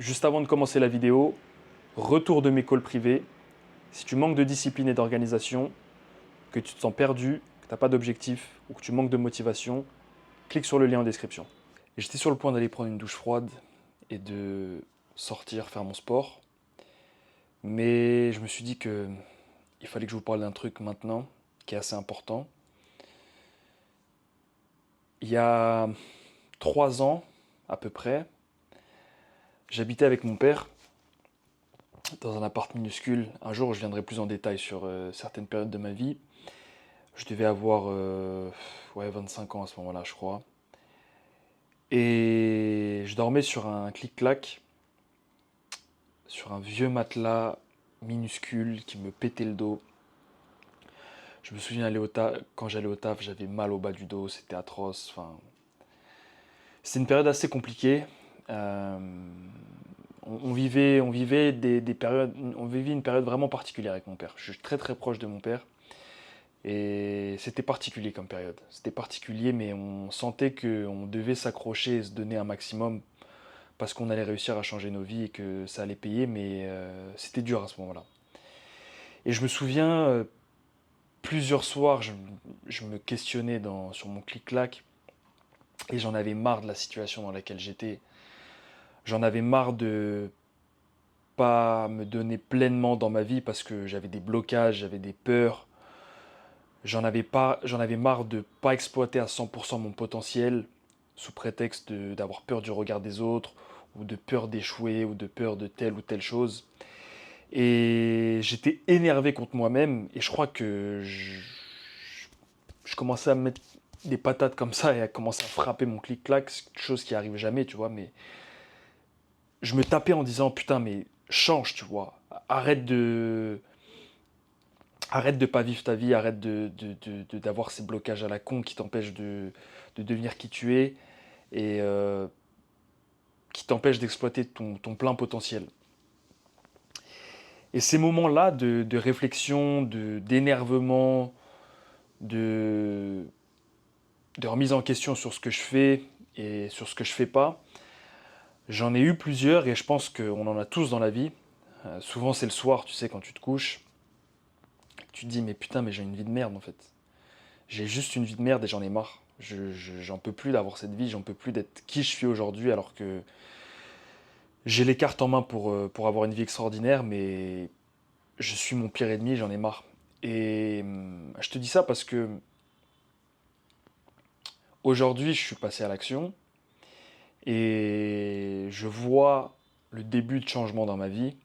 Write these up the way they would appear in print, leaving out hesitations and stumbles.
Juste avant de commencer la vidéo, retour de mes calls privés. Si tu manques de discipline et d'organisation, que tu te sens perdu, que tu n'as pas d'objectif ou que tu manques de motivation, clique sur le lien en description. Et j'étais sur le point d'aller prendre une douche froide et de sortir faire mon sport. Mais je me suis dit que il fallait que je vous parle d'un truc maintenant qui est assez important. Il y a 3 ans à peu près, j'habitais avec mon père dans un appart minuscule. Un jour, je viendrai plus en détail sur certaines périodes de ma vie. Je devais avoir 25 ans à ce moment-là, je crois. Et je dormais sur un clic-clac, sur un vieux matelas minuscule qui me pétait le dos. Je me souviens quand j'allais au taf, j'avais mal au bas du dos, c'était atroce. Enfin, c'était une période assez compliquée. Euh, on vivait des périodes, on vivait une période vraiment particulière avec mon père. Je suis très très proche de mon père. Et c'était particulier comme période. C'était particulier, mais on sentait qu'on devait s'accrocher et se donner un maximum parce qu'on allait réussir à changer nos vies et que ça allait payer, mais c'était dur à ce moment-là. Et je me souviens, plusieurs soirs, je me questionnais sur mon clic-clac et j'en avais marre de la situation dans laquelle j'étais. J'en avais marre de pas me donner pleinement dans ma vie parce que j'avais des blocages, j'avais des peurs. J'en avais marre de pas exploiter à 100% mon potentiel sous prétexte d'avoir peur du regard des autres ou de peur d'échouer ou de peur de telle ou telle chose. Et j'étais énervé contre moi-même et je crois que je commençais à me mettre des patates comme ça et à commencer à frapper mon clic-clac, chose qui arrive jamais, tu vois, mais je me tapais en disant putain mais change, tu vois, arrête de pas vivre ta vie, arrête d'avoir ces blocages à la con qui t'empêchent de devenir qui tu es et qui t'empêchent d'exploiter ton plein potentiel. Et ces moments-là de réflexion, d'énervement, de, de remise en question sur ce que je fais et sur ce que je fais pas, j'en ai eu plusieurs et je pense qu'on en a tous dans la vie. Souvent c'est le soir, tu sais, quand tu te couches, tu te dis mais putain mais j'ai une vie de merde en fait. J'ai juste une vie de merde et j'en ai marre. J'en peux plus d'avoir cette vie, j'en peux plus d'être qui je suis aujourd'hui alors que j'ai les cartes en main pour avoir une vie extraordinaire, mais je suis mon pire ennemi, j'en ai marre. Et je te dis ça parce que aujourd'hui je suis passé à l'action et je vois le début de changement dans ma vie.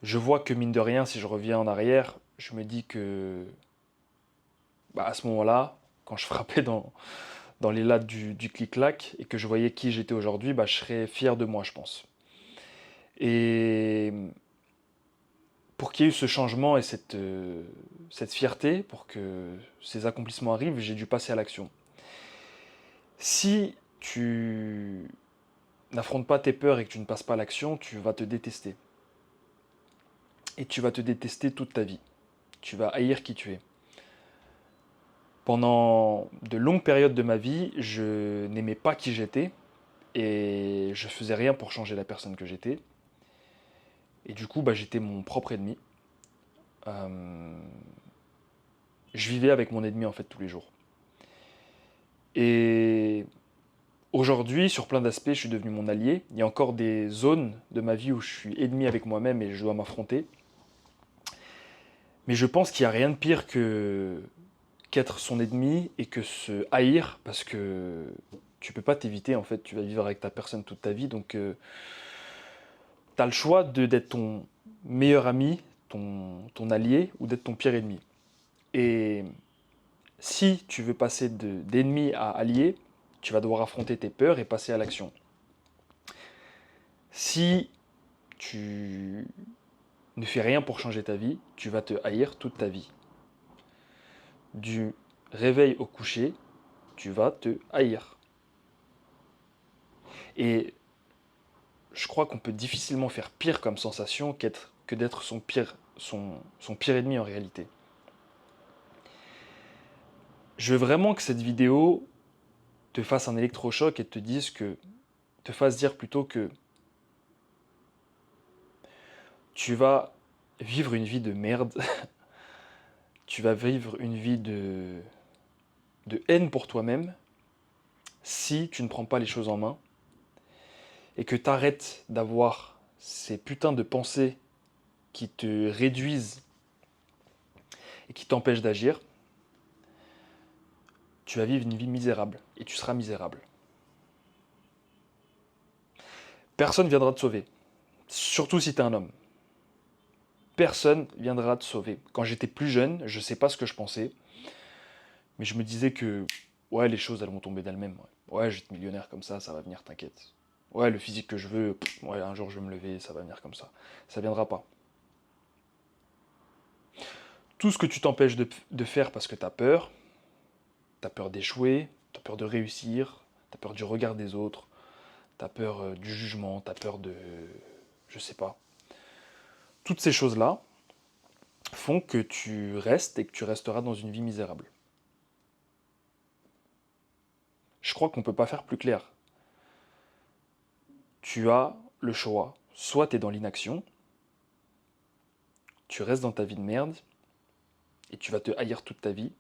Je vois que mine de rien, si je reviens en arrière, je me dis que à ce moment-là, quand je frappais dans les lattes du clic-clac et que je voyais qui j'étais aujourd'hui, je serais fier de moi, je pense. Et pour qu'il y ait eu ce changement et cette fierté, pour que ces accomplissements arrivent, j'ai dû passer à l'action. Si tu n'affrontes pas tes peurs et que tu ne passes pas à l'action, tu vas te détester. Et tu vas te détester toute ta vie. Tu vas haïr qui tu es. Pendant de longues périodes de ma vie, je n'aimais pas qui j'étais et je faisais rien pour changer la personne que j'étais. Et du coup, j'étais mon propre ennemi. Euh, je vivais avec mon ennemi en fait tous les jours. Et aujourd'hui, sur plein d'aspects, je suis devenu mon allié. Il y a encore des zones de ma vie où je suis ennemi avec moi-même et je dois m'affronter. Mais je pense qu'il n'y a rien de pire qu'être son ennemi et que se haïr parce que tu peux pas t'éviter en fait. Tu vas vivre avec ta personne toute ta vie, donc tu as le choix d'être ton meilleur ami, ton allié ou d'être ton pire ennemi. Et si tu veux passer d'ennemi à allié, tu vas devoir affronter tes peurs et passer à l'action. Si tu ne fais rien pour changer ta vie, tu vas te haïr toute ta vie. Du réveil au coucher, tu vas te haïr. Et je crois qu'on peut difficilement faire pire comme sensation que d'être son pire ennemi en réalité. Je veux vraiment que cette vidéo te fasse un électrochoc et te fasse dire plutôt que tu vas vivre une vie de merde. Tu vas vivre une vie de haine pour toi-même si tu ne prends pas les choses en main et que tu arrêtes d'avoir ces putains de pensées qui te réduisent et qui t'empêchent d'agir. Tu vas vivre une vie misérable et tu seras misérable. Personne ne viendra te sauver, surtout si tu es un homme. Personne ne viendra te sauver. Quand j'étais plus jeune, je ne sais pas ce que je pensais, mais je me disais que ouais, les choses elles vont tomber d'elles-mêmes. Ouais, je vais être millionnaire comme ça va venir, t'inquiète. Ouais, le physique que je veux, ouais, un jour je vais me lever, ça va venir comme ça. Ça viendra pas. Tout ce que tu t'empêches de faire parce que tu as peur d'échouer, tu as peur de réussir, tu as peur du regard des autres, tu as peur du jugement, tu as peur de... je sais pas. Toutes ces choses-là font que tu restes et que tu resteras dans une vie misérable. Je crois qu'on ne peut pas faire plus clair. Tu as le choix. Soit tu es dans l'inaction, tu restes dans ta vie de merde, et tu vas te haïr toute ta vie.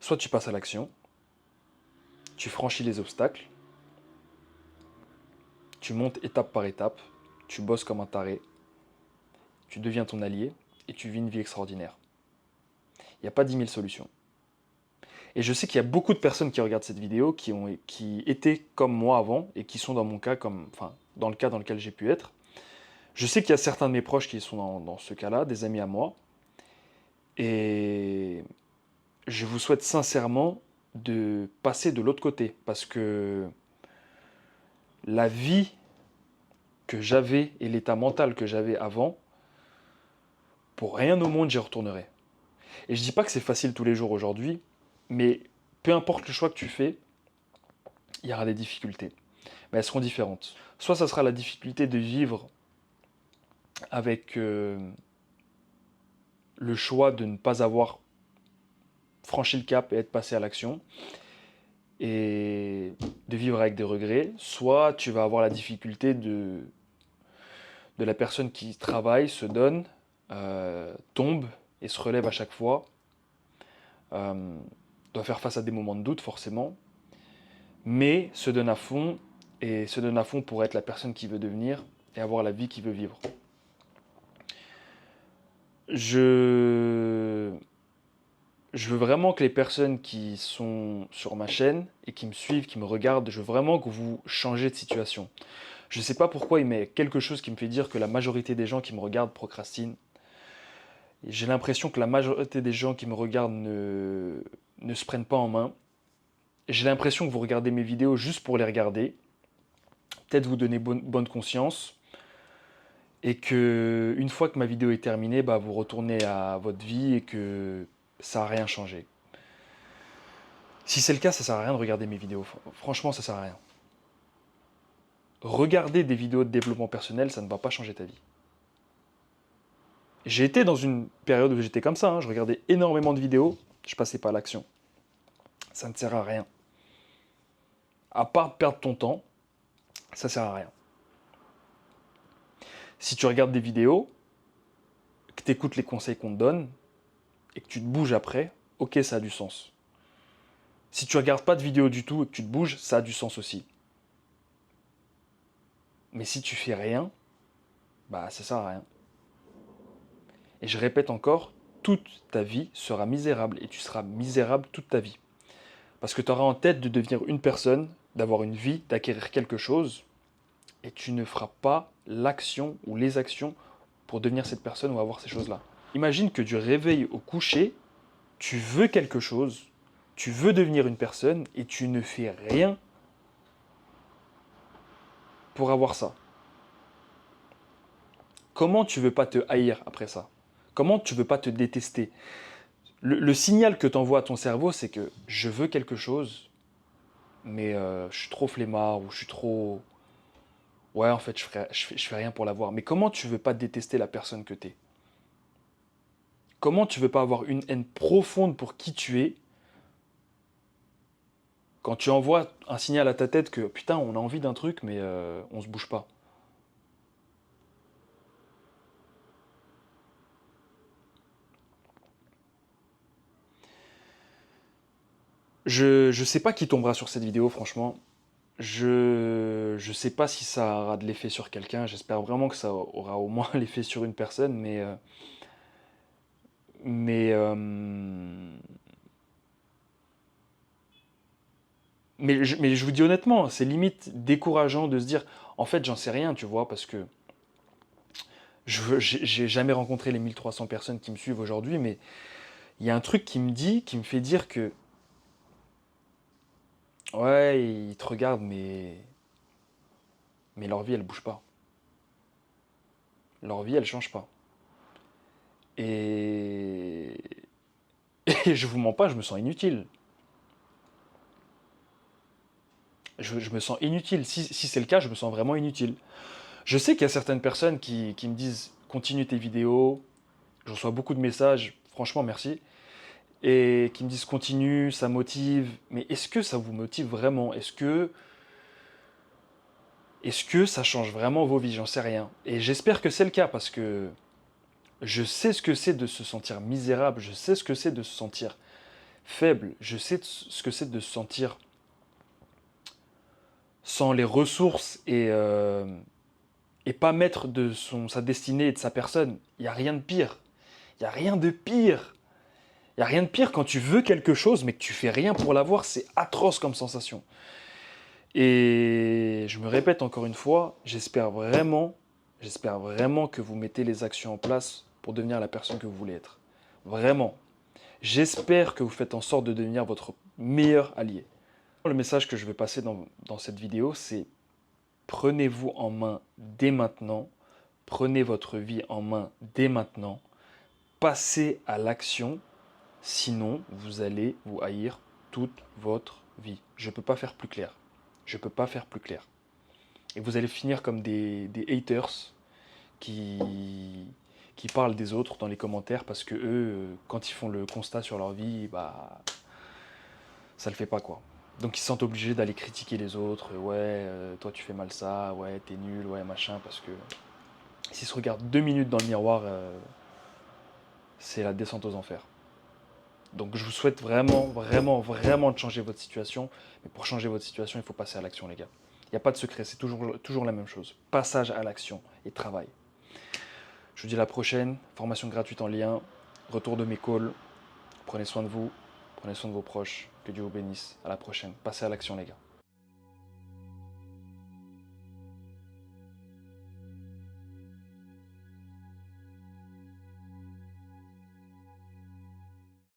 Soit tu passes à l'action, tu franchis les obstacles, tu montes étape par étape, tu bosses comme un taré, tu deviens ton allié, et tu vis une vie extraordinaire. Il n'y a pas 10 000 solutions. Et je sais qu'il y a beaucoup de personnes qui regardent cette vidéo qui étaient comme moi avant et qui sont dans mon cas, dans le cas dans lequel j'ai pu être. Je sais qu'il y a certains de mes proches qui sont dans ce cas-là, des amis à moi. Et je vous souhaite sincèrement de passer de l'autre côté. Parce que la vie que j'avais et l'état mental que j'avais avant, pour rien au monde, j'y retournerai. Et je dis pas que c'est facile tous les jours aujourd'hui, mais peu importe le choix que tu fais, il y aura des difficultés. Mais elles seront différentes. Soit ça sera la difficulté de vivre avec le choix de ne pas avoir franchi le cap et être passé à l'action, et de vivre avec des regrets. Soit tu vas avoir la difficulté de la personne qui travaille, se donne, tombe et se relève à chaque fois, doit faire face à des moments de doute forcément, mais se donne à fond, et se donne à fond pour être la personne qu'il veut devenir et avoir la vie qu'il veut vivre. Je veux vraiment que les personnes qui sont sur ma chaîne et qui me suivent, qui me regardent, je veux vraiment que vous changez de situation. Je ne sais pas pourquoi, mais quelque chose qui me fait dire que la majorité des gens qui me regardent procrastinent. J'ai l'impression que la majorité des gens qui me regardent ne se prennent pas en main. J'ai l'impression que vous regardez mes vidéos juste pour les regarder, peut-être vous donner bonne conscience, et que une fois que ma vidéo est terminée, bah, vous retournez à votre vie et que ça n'a rien changé. Si c'est le cas, ça sert à rien de regarder mes vidéos. Franchement, ça sert à rien. Regarder des vidéos de développement personnel, ça ne va pas changer ta vie. J'ai été dans une période où j'étais comme ça, hein. Je regardais énormément de vidéos, je passais pas à l'action. Ça ne sert à rien. À part perdre ton temps, ça sert à rien. Si tu regardes des vidéos, que tu écoutes les conseils qu'on te donne, et que tu te bouges après, ok, ça a du sens. Si tu regardes pas de vidéos du tout et que tu te bouges, ça a du sens aussi. Mais si tu fais rien, bah ça sert à rien. Et je répète encore, toute ta vie sera misérable et tu seras misérable toute ta vie. Parce que tu auras en tête de devenir une personne, d'avoir une vie, d'acquérir quelque chose, et tu ne feras pas l'action ou les actions pour devenir cette personne ou avoir ces choses-là. Imagine que du réveil au coucher, tu veux quelque chose, tu veux devenir une personne et tu ne fais rien pour avoir ça. Comment tu veux pas te haïr après ça? Comment tu veux pas te détester? Le signal que tu envoies à ton cerveau, c'est que je veux quelque chose, mais je suis trop flemmard ou je suis trop... Ouais, en fait, je fais rien pour l'avoir. Mais comment tu veux pas détester la personne que t'es? Comment tu veux pas avoir une haine profonde pour qui tu es quand tu envoies un signal à ta tête que putain, on a envie d'un truc, mais on se bouge pas? Je sais pas qui tombera sur cette vidéo, franchement. Je sais pas si ça aura de l'effet sur quelqu'un. J'espère vraiment que ça aura au moins l'effet sur une personne, mais, euh, mais je vous dis honnêtement, c'est limite décourageant de se dire, en fait, j'en sais rien, tu vois, parce que j'ai jamais rencontré les 1300 personnes qui me suivent aujourd'hui, mais il y a un truc qui me fait dire que, ouais, ils te regardent, mais leur vie, elle bouge pas. Leur vie, elle change pas. Et, et je vous mens pas, je me sens inutile. Je me sens inutile. Si c'est le cas, je me sens vraiment inutile. Je sais qu'il y a certaines personnes qui me disent continue tes vidéos. Je reçois beaucoup de messages, franchement merci. Et qui me disent continue, ça motive. Mais est-ce que ça vous motive vraiment? Est-ce que ça change vraiment vos vies? J'en sais rien. Et j'espère que c'est le cas parce que je sais ce que c'est de se sentir misérable. Je sais ce que c'est de se sentir faible. Je sais ce que c'est de se sentir sans les ressources et pas maître de sa destinée et de sa personne. Il n'y a rien de pire. Il n'y a rien de pire. Il n'y a rien de pire quand tu veux quelque chose mais que tu fais rien pour l'avoir. C'est atroce comme sensation. Et je me répète encore une fois, j'espère vraiment que vous mettez les actions en place pour devenir la personne que vous voulez être. Vraiment. J'espère que vous faites en sorte de devenir votre meilleur allié. Le message que je veux passer dans cette vidéo, c'est prenez-vous en main dès maintenant, prenez votre vie en main dès maintenant, passez à l'action, sinon vous allez vous haïr toute votre vie. Je ne peux pas faire plus clair. Je ne peux pas faire plus clair. Et vous allez finir comme des haters qui parlent des autres dans les commentaires parce que eux, quand ils font le constat sur leur vie, bah, ça le fait pas quoi. Donc ils se sentent obligés d'aller critiquer les autres. Ouais, toi tu fais mal ça, ouais, t'es nul, ouais, machin, parce que s'ils se regardent 2 minutes dans le miroir, c'est la descente aux enfers. Donc je vous souhaite vraiment, vraiment, vraiment de changer votre situation. Mais pour changer votre situation, il faut passer à l'action, les gars. Il n'y a pas de secret, c'est toujours la même chose. Passage à l'action et travail. Je vous dis à la prochaine, formation gratuite en lien, retour de mes calls. Prenez soin de vous, prenez soin de vos proches. Que Dieu vous bénisse. À la prochaine. Passez à l'action, les gars.